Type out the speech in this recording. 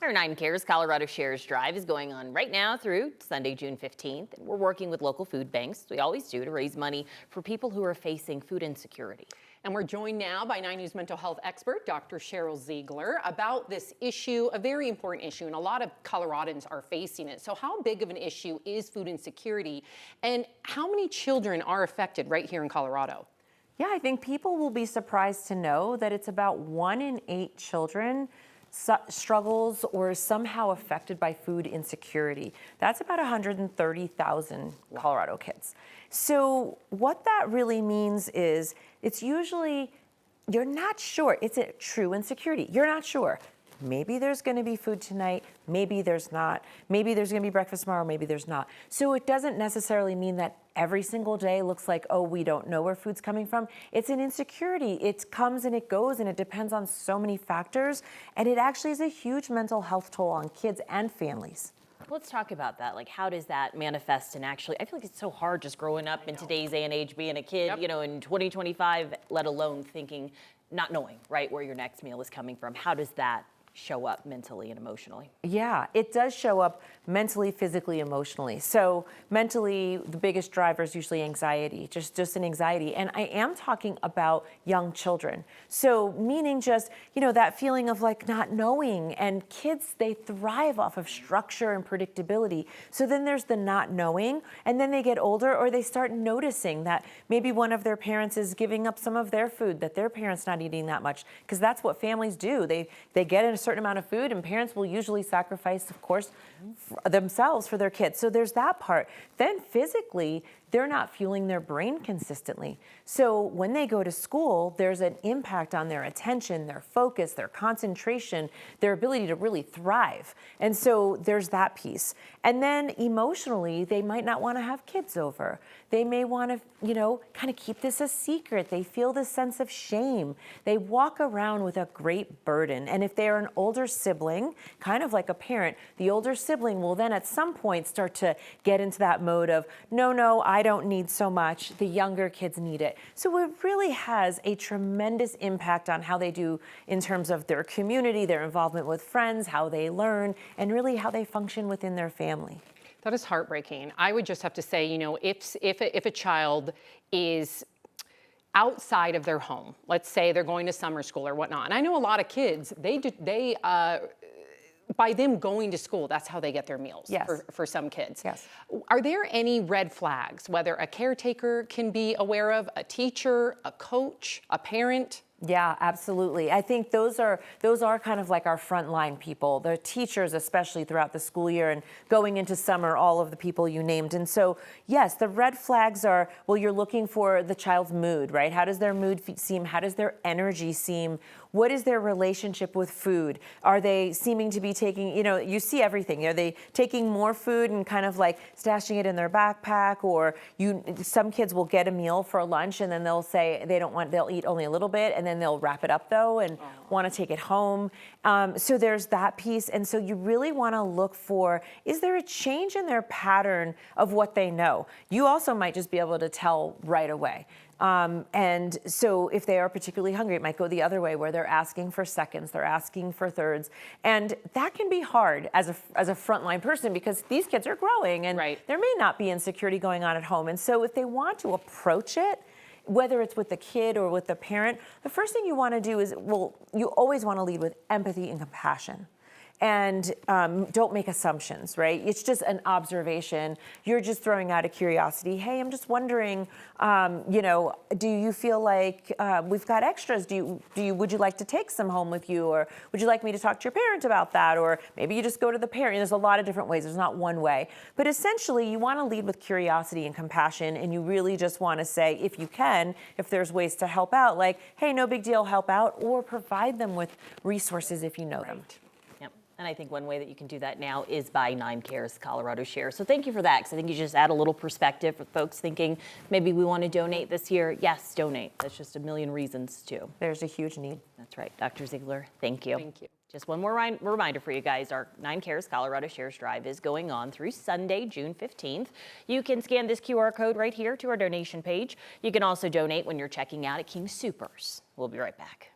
Our 9 Cares Colorado Shares Drive is going on right now through Sunday, June 15th. And we're working with local food banks, we always do, to raise money for people who are facing food insecurity. And we're joined now by 9 News mental health expert, Dr. Sheryl Ziegler, about this issue, a very important issue, and a lot of Coloradans are facing it. So how big of an issue is food insecurity, and how many children are affected right here in Colorado? Yeah, I think people will be surprised to know that it's about 1 in 8 children struggles or is somehow affected by food insecurity. That's about 130,000 Colorado kids. So what that really means is it's usually, you're not sure. It's a true insecurity. You're not sure. Maybe there's going to be food tonight, maybe there's not. Maybe there's going to be breakfast tomorrow, maybe there's not. So it doesn't necessarily mean that every single day looks like, oh, we don't know where food's coming from. It's an insecurity. It comes and it goes, and it depends on so many factors. And it actually is a huge mental health toll on kids and families. Let's talk about that. Like, how does that manifest? And actually, I feel like it's so hard just growing up in today's day and age, being a kid, you know, in 2025, let alone thinking, not knowing, right, where your next meal is coming from. How does that show up mentally and emotionally? Yeah, it does show up mentally, physically, emotionally. So mentally, the biggest driver is usually anxiety, just an anxiety. And I am talking about young children. So meaning just, you know, that feeling of like not knowing, and kids, they thrive off of structure and predictability. So then there's the not knowing, and then they get older or they start noticing that maybe one of their parents is giving up some of their food, that their parent's not eating that much, because that's what families do. They get in a certain amount of food, and parents will usually sacrifice, of course, themselves for their kids. So there's that part. Then physically, they're not fueling their brain consistently. So when they go to school, there's an impact on their attention, their focus, their concentration, their ability to really thrive. And so there's that piece. And then emotionally, they might not want to have kids over. They may want to, you know, kind of keep this a secret. They feel this sense of shame. They walk around with a great burden. And if they're an older sibling, kind of like a parent, the older sibling will then at some point start to get into that mode of, no, I don't need so much. The younger kids need it. So it really has a tremendous impact on how they do in terms of their community, their involvement with friends, how they learn, and really how they function within their family. That is heartbreaking. I would just have to say, you know, if a child is outside of their home, let's say they're going to summer school or whatnot, and I know a lot of kids, by them going to school, that's how they get their meals. Yes. For some kids. Yes. Are there any red flags, whether a caretaker can be aware of, a teacher, a coach, a parent? Yeah, absolutely. I think those are kind of like our frontline people, the teachers, especially throughout the school year and going into summer, all of the people you named. And so, yes, the red flags are, well, you're looking for the child's mood, right? How does their mood seem? How does their energy seem? What is their relationship with food? Are they seeming to be taking, you know, you see everything. Are they taking more food and kind of like stashing it in their backpack? Or some kids will get a meal for lunch and then they'll say they'll eat only a little bit, and then they'll wrap it up though and want to take it home. So there's that piece. And so you really want to look for, is there a change in their pattern of what they know? You also might just be able to tell right away. And so if they are particularly hungry, it might go the other way where they're asking for seconds, they're asking for thirds. And that can be hard as a frontline person, because these kids are growing and there may not be insecurity going on at home. And so if they want to approach it, whether it's with the kid or with the parent, the first thing you want to do is, well, you always want to lead with empathy and compassion. And don't make assumptions, right? It's just an observation. You're just throwing out a curiosity. Hey, I'm just wondering, you know, do you feel like we've got extras? Would you like to take some home with you? Or would you like me to talk to your parent about that? Or maybe you just go to the parent. There's a lot of different ways. There's not one way. But essentially, you want to lead with curiosity and compassion. And you really just want to say, if you can, if there's ways to help out, like, hey, no big deal, help out. Or provide them with resources if you know them. And I think one way that you can do that now is by 9 Cares Colorado Share. So thank you for that, because I think you just add a little perspective for folks thinking maybe we want to donate this year. Yes, donate. That's just a million reasons too. There's a huge need. That's right. Dr. Ziegler, thank you. Thank you. Just one more reminder for you guys. Our 9 Cares Colorado Shares Drive is going on through Sunday, June 15th. You can scan this QR code right here to our donation page. You can also donate when you're checking out at King Soopers. We'll be right back.